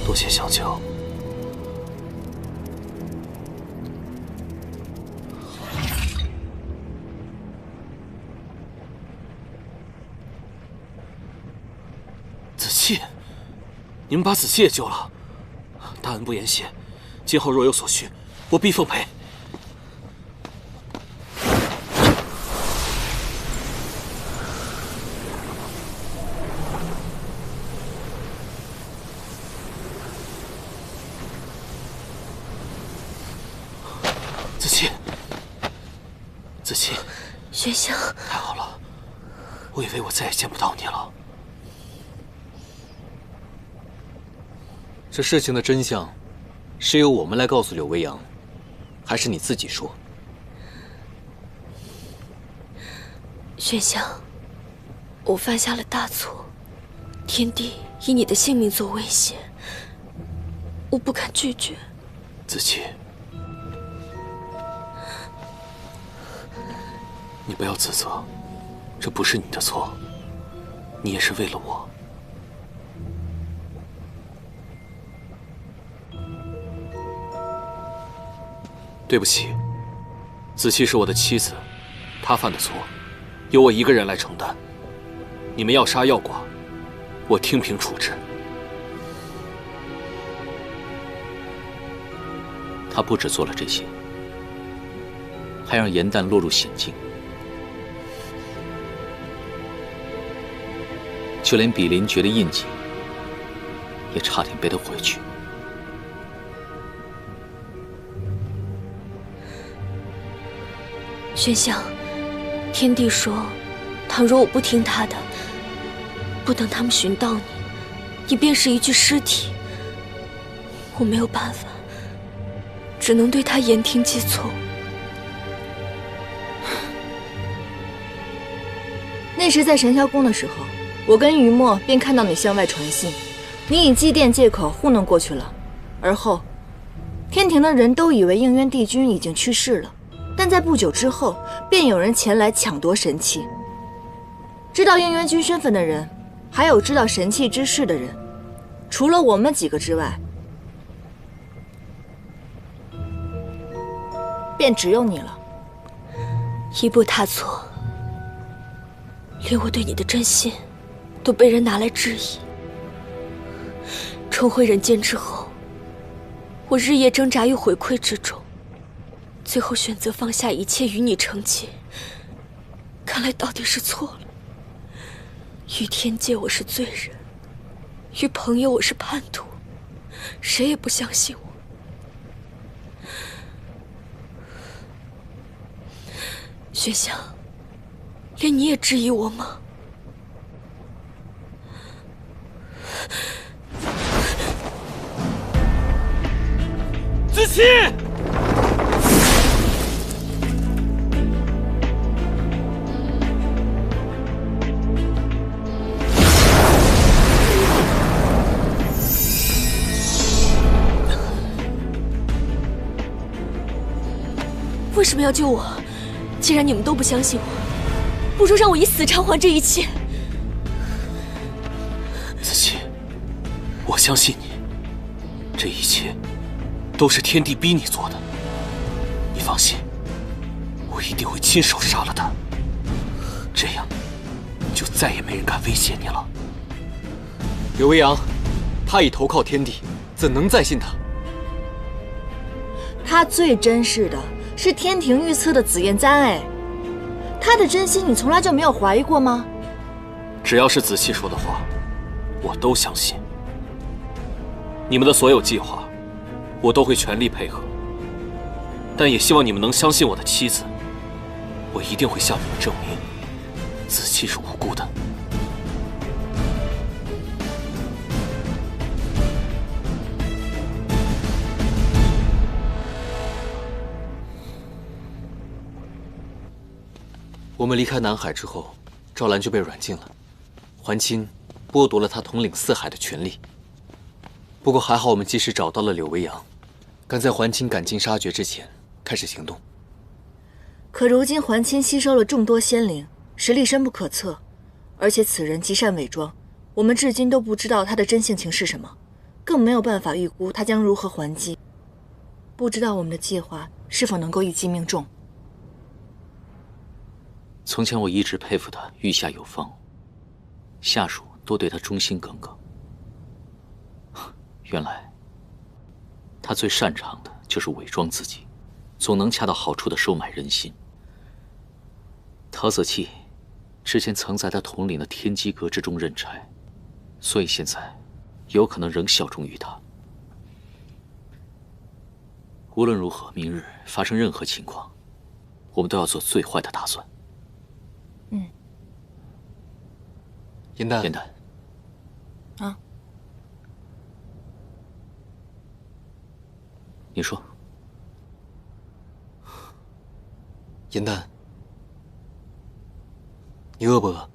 多谢小九。子期，你们把子期也救了，大恩不言谢。今后若有所需，我必奉陪。子期，子期，轩香，太好了，我以为我再也见不到你了。这事情的真相，是由我们来告诉柳微阳，还是你自己说？轩香，我犯下了大错，天帝以你的性命做威胁，我不敢拒绝。子期，你不要自责，这不是你的错，你也是为了我。对不起，子期是我的妻子，她犯的错，由我一个人来承担。你们要杀要剮，我听凭处置。他不止做了这些，还讓严旦落入險境，就連比鄰訣的印記也差點被他毀去。轩香，天帝說，倘若我不聽他的，不等他們尋到你，你便是一具屍體。我沒有辦法，只能對他言聽計從。那時在神霄宮的時候，我跟於墨便看到你向外傳信，你以祭奠借口糊弄過去了。而後，天庭的人都以為應淵帝君已經去世了。但在不久之後，便有人前來搶奪神器。知道應淵君身份的人，還有知道神器之事的人，除了我們幾個之外，便只有你了。一步踏錯，連我對你的真心都被人拿來質疑。重回人間之後，我日夜掙扎於回饋之中。最後選擇放下一切與你成親，看來到底是錯了。於天界我是罪人，於朋友我是叛徒，誰也不相信我。軒香，連你也質疑我嗎？子期！為什麼要救我？既然你們都不相信我，不如讓我以死償還這一切。子期，我相信你，這一切都是天帝逼你做的。你放心，我一定会親手殺了他，這樣就再也沒人敢威脅你了。柳微陽，他已投靠天帝，怎能再信他？他最珍视的是天庭御赐的紫燕簪，哎，他的真心你從來就沒有懷疑過嗎？只要是子期說的話，我都相信。你們的所有計劃，我都會全力配合。但也希望你們能相信我的妻子，我一定會向你們證明，子期是无辜的。我们离開南海之後，趙蘭就被軟禁了，桓清剝奪了他統領四海的權利。不過還好，我們及時找到了柳微陽，趕在桓清趕盡殺絕之前開始行動。可如今桓清吸收了眾多仙靈，實力深不可測，而且此人極善偽裝，我們至今都不知道他的真性情是什麼，更沒有辦法預估他將如何還擊。不知道我們的計劃是否能夠一擊命中。從前我一直佩服他御下有方，下屬都對他忠心耿耿。原來他最擅長的就是偽裝自己，總能恰到好處地收買人心。陶子期之前曾在他統領的天機閣之中任差，所以現在有可能仍效忠於他。無論如何，明日發生任何情況，我們都要做最壞的打算。顏淡，顏淡，啊，你說，顏淡，你餓不餓？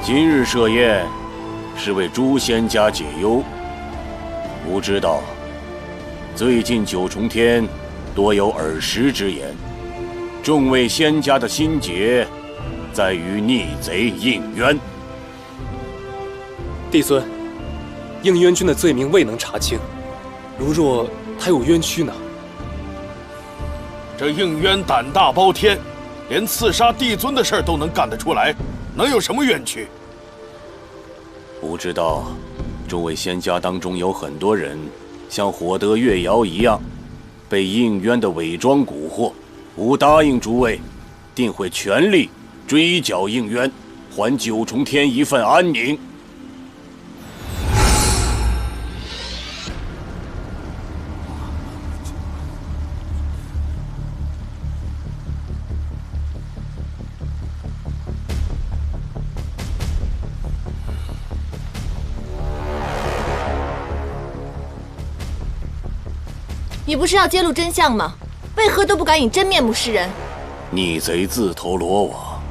今日設宴，是為諸仙家解憂。吾知道，最近九重天多有耳时之言，众位仙家的心结在于逆賊应渊。帝孙，应渊君的罪名未能查清，如若他有冤屈呢？这应渊膽大包天，連刺殺帝尊的事都能幹得出來，能有什麼冤屈？不知道，諸位仙家當中有很多人像火德月瑤一樣，被應淵的偽裝蠱惑。吾答應諸位，定會全力追剿應淵，還九重天一份安寧。你不是要揭露真相嗎？為何都不敢以真面目示人？逆賊自投羅網，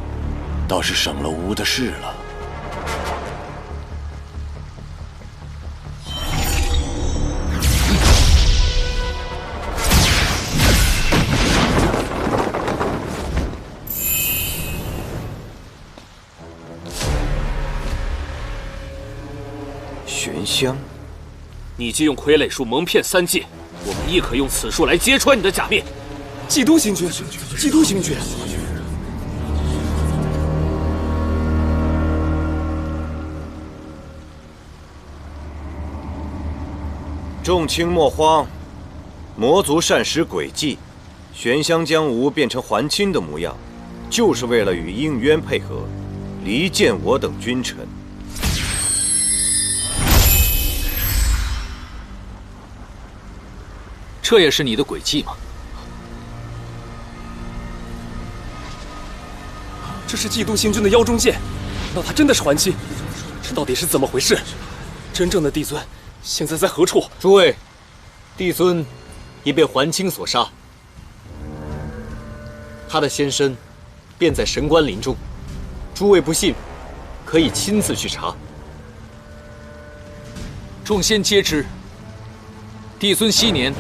倒是省了吾的事了。玄香，你既用傀儡术蒙騙三界，我們亦可用此術來揭穿你的假面。基督星君，基督星君。众卿莫慌，魔族善使诡計，玄香將吾變成還清的模樣，就是為了與應淵配合，離間我等君臣。這也是你的詭計嗎？這是基督星君的腰中劍，難道他真的是還清？這到底是怎麼回事？真正的帝尊現在在何處？諸位，帝尊已被還清所殺，他的仙身便在神官林中。諸位不信，可以親自去查。眾仙皆知，帝尊昔年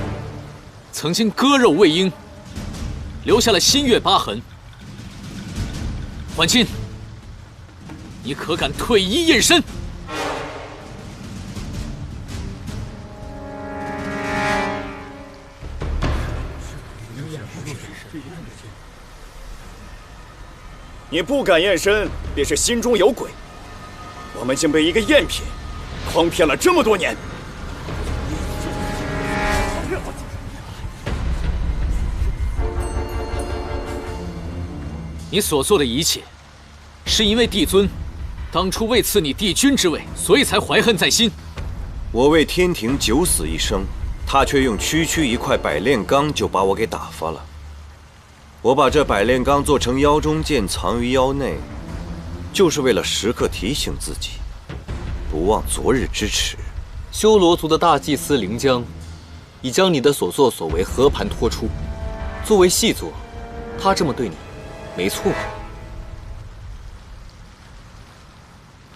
曾經割肉餵鷹，留下了心月疤痕。還清，你可敢退一驗身？你不敢驗身，便是心中有鬼。我們竟被一個贗品誆騙了這麼多年。你所做的一切，是因為帝尊當初未賜你帝君之位，所以才懷恨在心。我為天庭九死一生，他卻用區區一塊百煉鋼就把我給打發了。我把這百煉鋼做成腰中劍，藏於腰內，就是為了時刻提醒自己，不忘昨日之恥。修羅族的大祭司靈江，已將你的所作所為和盤托出。作為細作，他這麼對你，沒錯。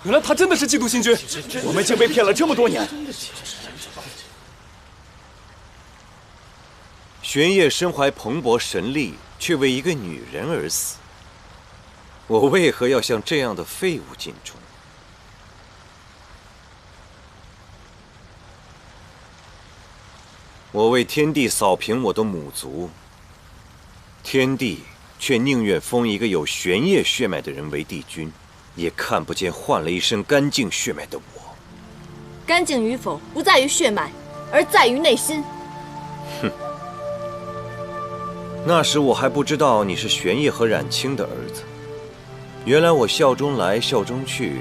原來他真的是基督星君，我們竟被騙了這麼多年。玄燁身懷蓬勃神力，卻為一個女人而死。我為何要向這樣的廢物盡忠？我為天帝掃平我的母族，天帝卻寧願封一個有玄燁血脈的人為帝君，也看不見換了一身乾淨血脈的我。乾淨與否，不在於血脈，而在於內心。哼。那時我還不知道你是玄燁和冉青的兒子，原來我效忠來效忠去，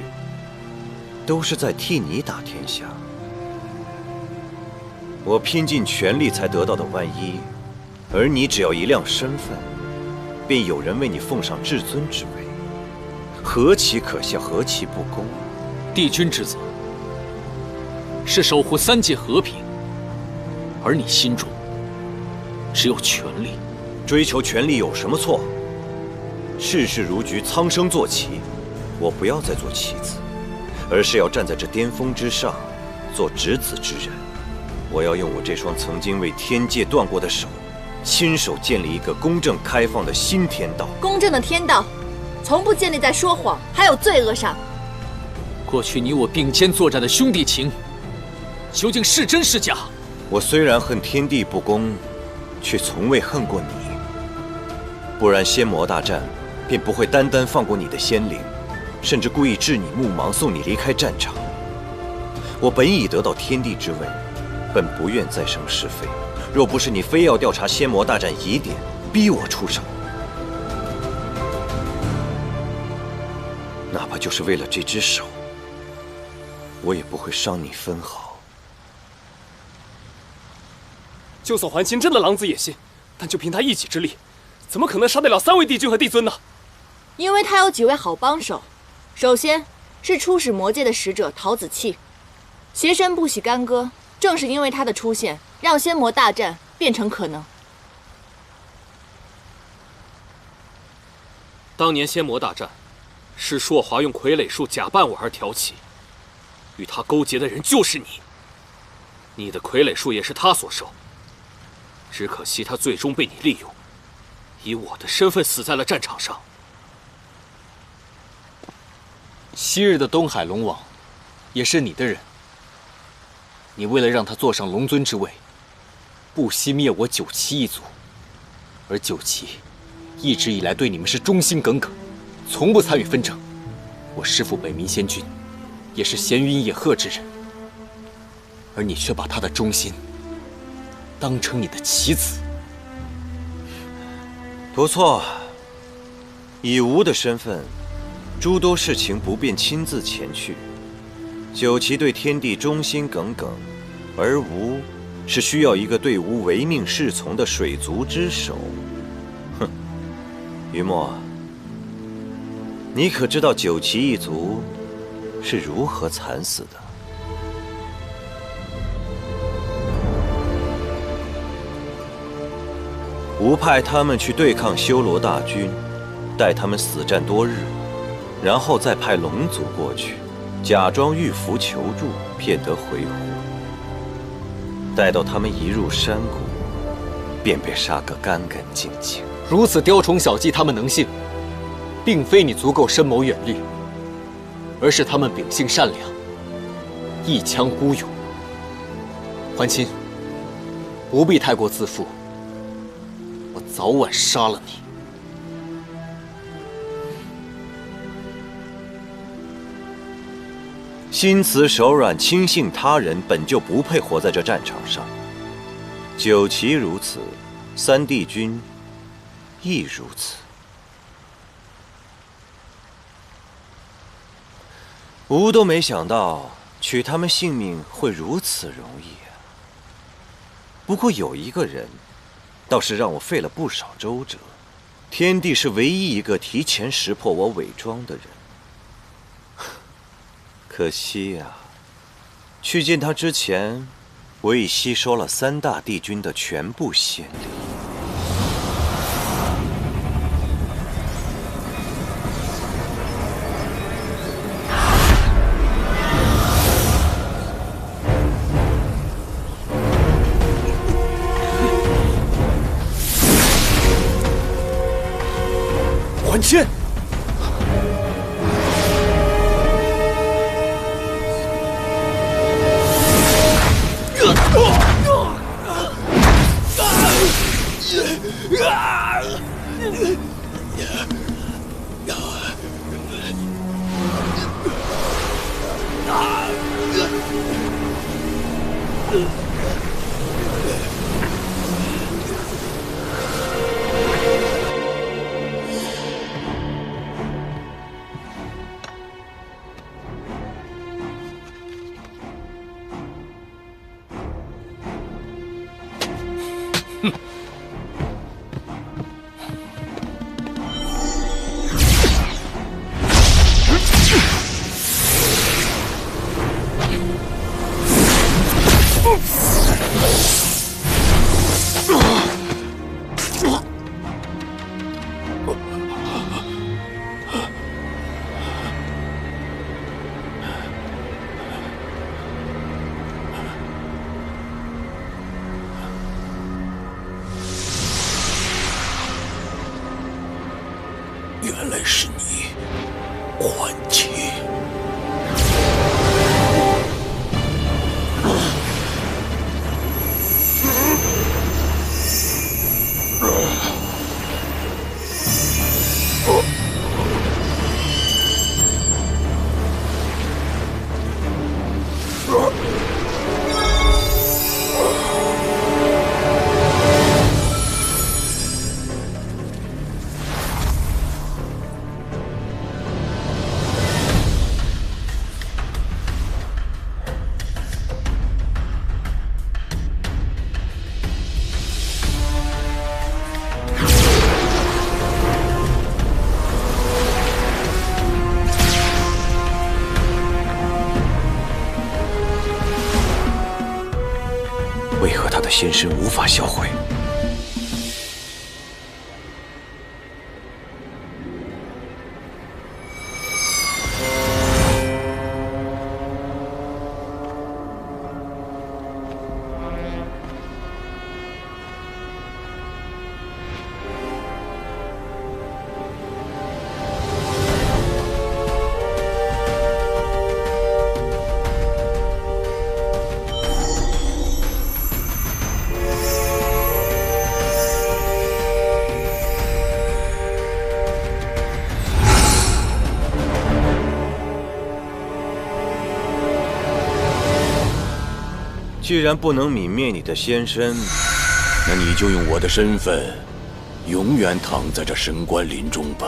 都是在替你打天下。我拼盡全力才得到的萬一，而你只要一亮身份，便有人為你奉上至尊之位，何其可笑，何其不公！帝君之責是守護三界和平，而你心中只有權力。追求權力有什麼錯？世事如局，蒼生坐騎，我不要再做棋子，而是要站在這巔峰之上，做執子之人。我要用我这双曾經為天界斷過的手，親手建立一個公正開放的新天道。公正的天道，從不建立在說謊還有罪惡上。過去你我並肩作戰的兄弟情，究竟是真是假？我雖然恨天地不公，卻從未恨過你。不然仙魔大戰便不會單單放過你的仙靈，甚至故意置你目盲，送你離開戰場。我本已得到天地之位，本不願再生是非。若不是你非要調查仙魔大戰疑點，逼我出手，哪怕就是為了這隻手，我也不會傷你分毫。就算桓钦真的狼子野心，但就憑他一己之力，怎麼可能殺得了3位帝君和帝尊呢？因為他有幾位好幫手，首先是出使魔界的使者陶子契，邪神不喜干戈，正是因為他的出現，讓仙魔大戰變成可能。當年仙魔大戰，是碩華用傀儡術假扮我而挑起，與他勾結的人就是你。你的傀儡術也是他所授，只可惜他最終被你利用，以我的身份死在了戰場上。昔日的東海龍王，也是你的人。你為了讓他坐上龍尊之位，不惜滅我九岐一族，而九岐一直以來對你們是忠心耿耿，從不參與紛爭。我師父北冥仙君，也是閒雲野鶴之人，而你卻把他的忠心當成你的棋子。不錯，以吾的身份，諸多事情不便親自前去。九岐對天地忠心耿耿，而吾是需要一個對吾唯命是從的水族之首。哼，於墨，你可知道九岐一族是如何慘死的？吾派他們去對抗修羅大軍，待他們死戰多日，然後再派龍族過去，假裝遇伏求助，騙得回鹘。待到他們一入山谷，便被殺個乾乾淨淨。如此雕蟲小技，他們能信，並非你足夠深謀遠慮，而是他們秉性善良，一腔孤勇。桓钦，不必太過自負，我早晚殺了你。心慈手軟、輕信他人，本就不配活在這戰場上。九岐如此，3帝君亦如此。吾都沒想到取他們性命會如此容易啊！不過有一個人，倒是讓我費了不少周折。天帝是唯一一個提前識破我偽裝的人。可惜呀，去見他之前，我已吸收了3大帝君的全部仙力。桓钦！原来是你，桓清。为何他的仙身无法销毁？既然不能泯灭你的仙身，那你就用我的身份，永遠躺在這神官林中吧。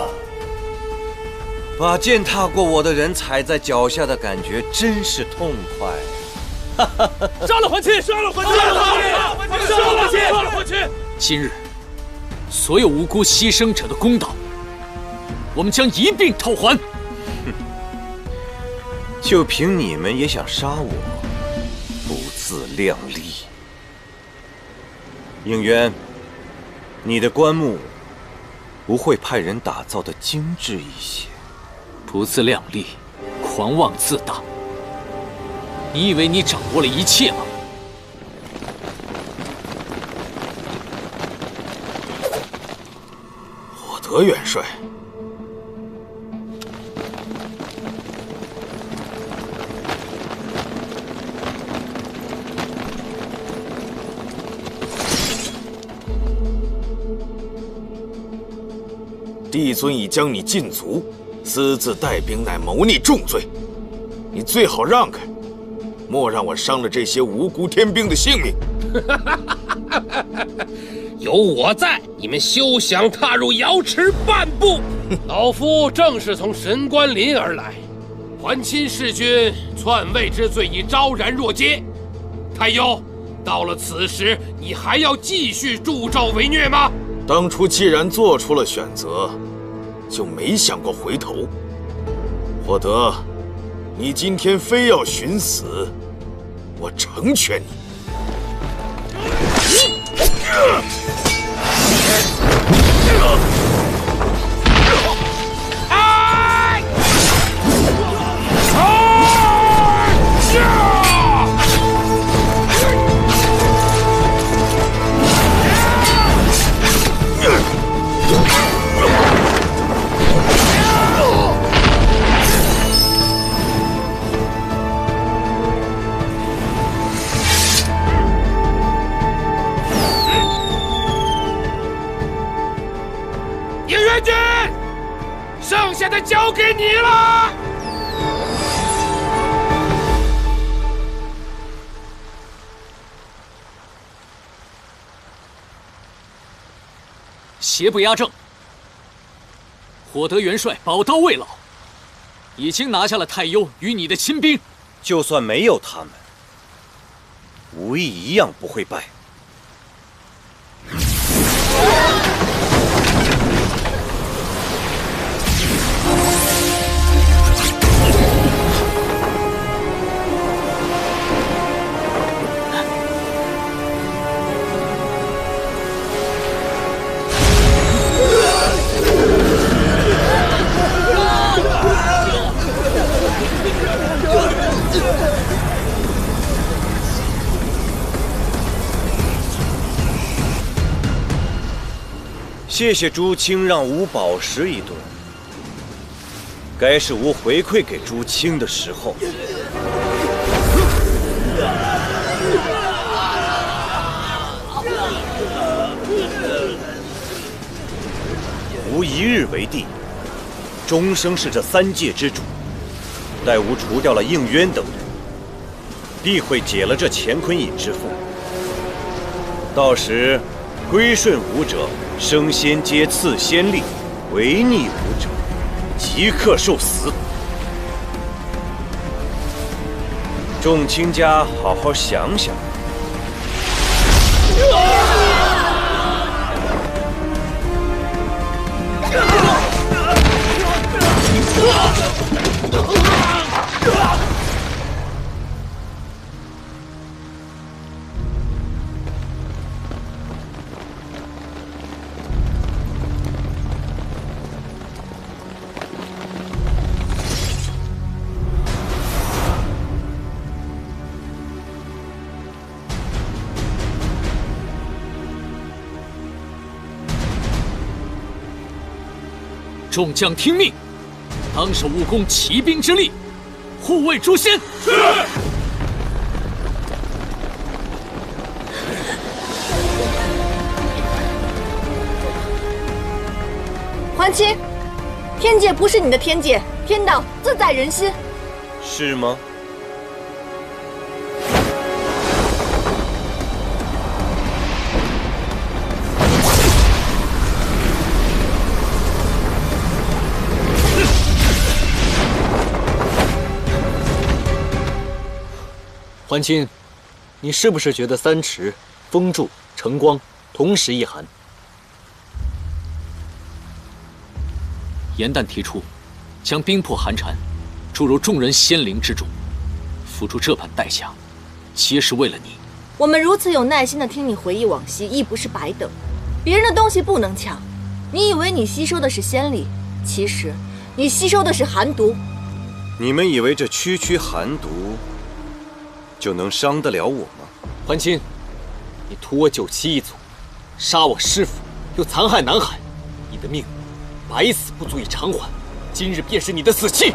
把踐踏過我的人踩在腳下的感覺真是痛快。殺了桓清！殺了桓清！殺了桓清！殺了桓清！殺了桓清！今日，所有無辜犧牲者的公道，我們將一併討還。就憑你們也想殺我？不自量力！應淵，你的棺木不會派人打造的精緻一些？不自量力，狂妄自大。你以為你掌握了一切嗎？火德元帥。帝尊已將你禁足，私自帶兵乃謀逆重罪。你最好讓開，莫讓我傷了這些無辜天兵的性命。有我在，你們休想踏入瑤池半步。老夫正是從神官林而來，桓親弑君，篡位之罪已昭然若揭。太幽，到了此時，你還要繼續助紂為虐嗎？當初既然做出了選擇，就沒想過回頭。火德，你今天非要尋死，我成全你。剩下的交給你了。邪不壓正，火德元帥寶刀未老，已經拿下了太幽與你的親兵。就算沒有他們，無義一樣不會敗。謝謝朱清讓吾飽食一頓，該是吾回饋給朱清的時候。吾一日为帝，終生是這三界之主。待吾除掉了應淵等人，必會解了這乾坤尹之負。到時，歸順吾者升仙階賜仙力，違逆吾者即刻受死。众卿家好好想想。众将听命，当守武功骑兵之力，護衛誅仙。是。桓清，天界不是你的天界，天道自在人心。是吗？桓清，你是不是觉得三池、风柱、晨光同时一寒？严旦提出，将冰魄寒蝉注入众人仙灵之中，付出这般代價，皆是為了你。我們如此有耐心地聽你回憶往昔，亦不是白等。別人的東西不能搶，你以為你吸收的是仙力，其實你吸收的是寒毒。你們以為這區區寒毒就能傷得了我嗎？桓清，你屠我九七一族，殺我師父，又殘害南海，你的命百死不足以償還，今日便是你的死期。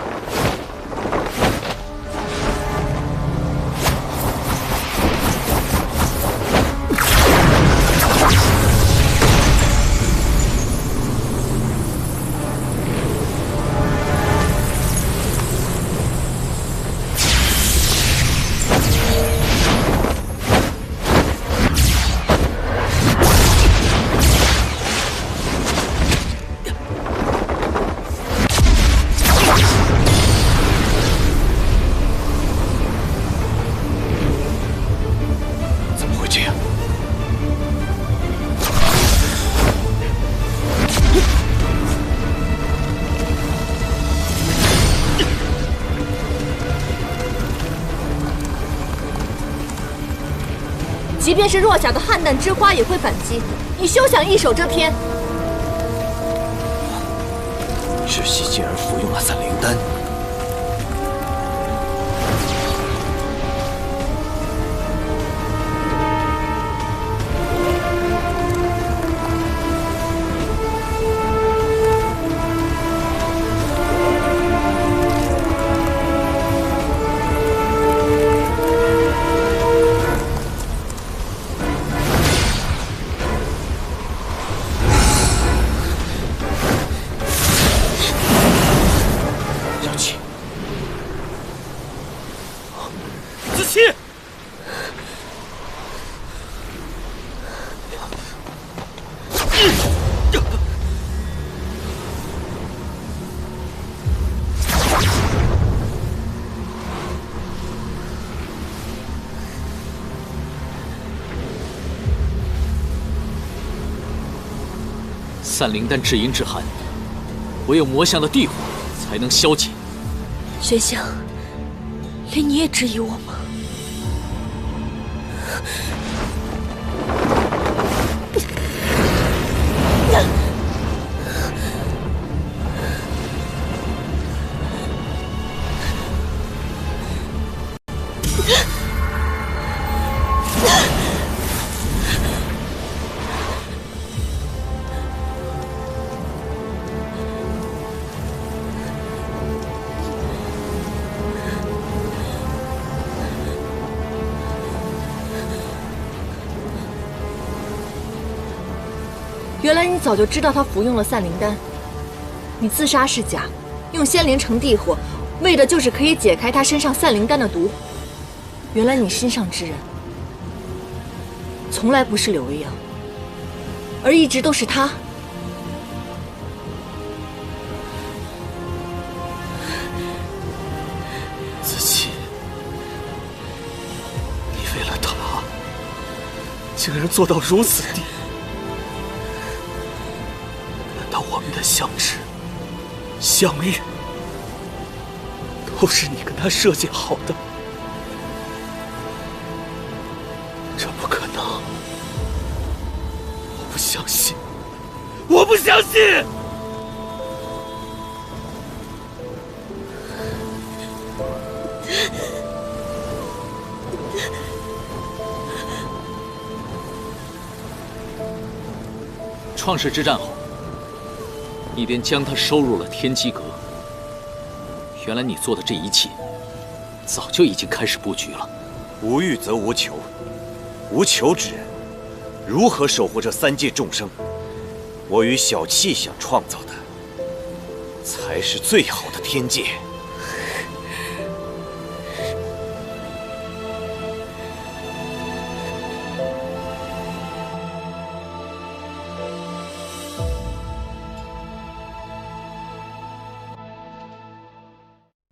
即便是弱小的撼弹之花也會反擊，你休想一手遮天。窒息竟然服用了散靈丹。散靈丹至陰至寒，唯有魔像的地火才能消解。玄香，连你也質疑我嗎？原来你早就知道他服用了散灵丹，你自杀是假，用仙灵成地火，为的就是可以解开他身上散灵丹的毒。原来你心上之人，从来不是柳微阳，而一直都是他。子期，你为了他，竟然做到如此地步。难道我们的相知、相遇，都是你跟他设计好的？这不可能！我不相信！我不相信！创世之战后，你便将他收入了天机阁。原来你做的这一切，早就已经開始布局了。無欲則無求，無求之人，如何守護這三界眾生？我與小七想創造的，才是最好的天界。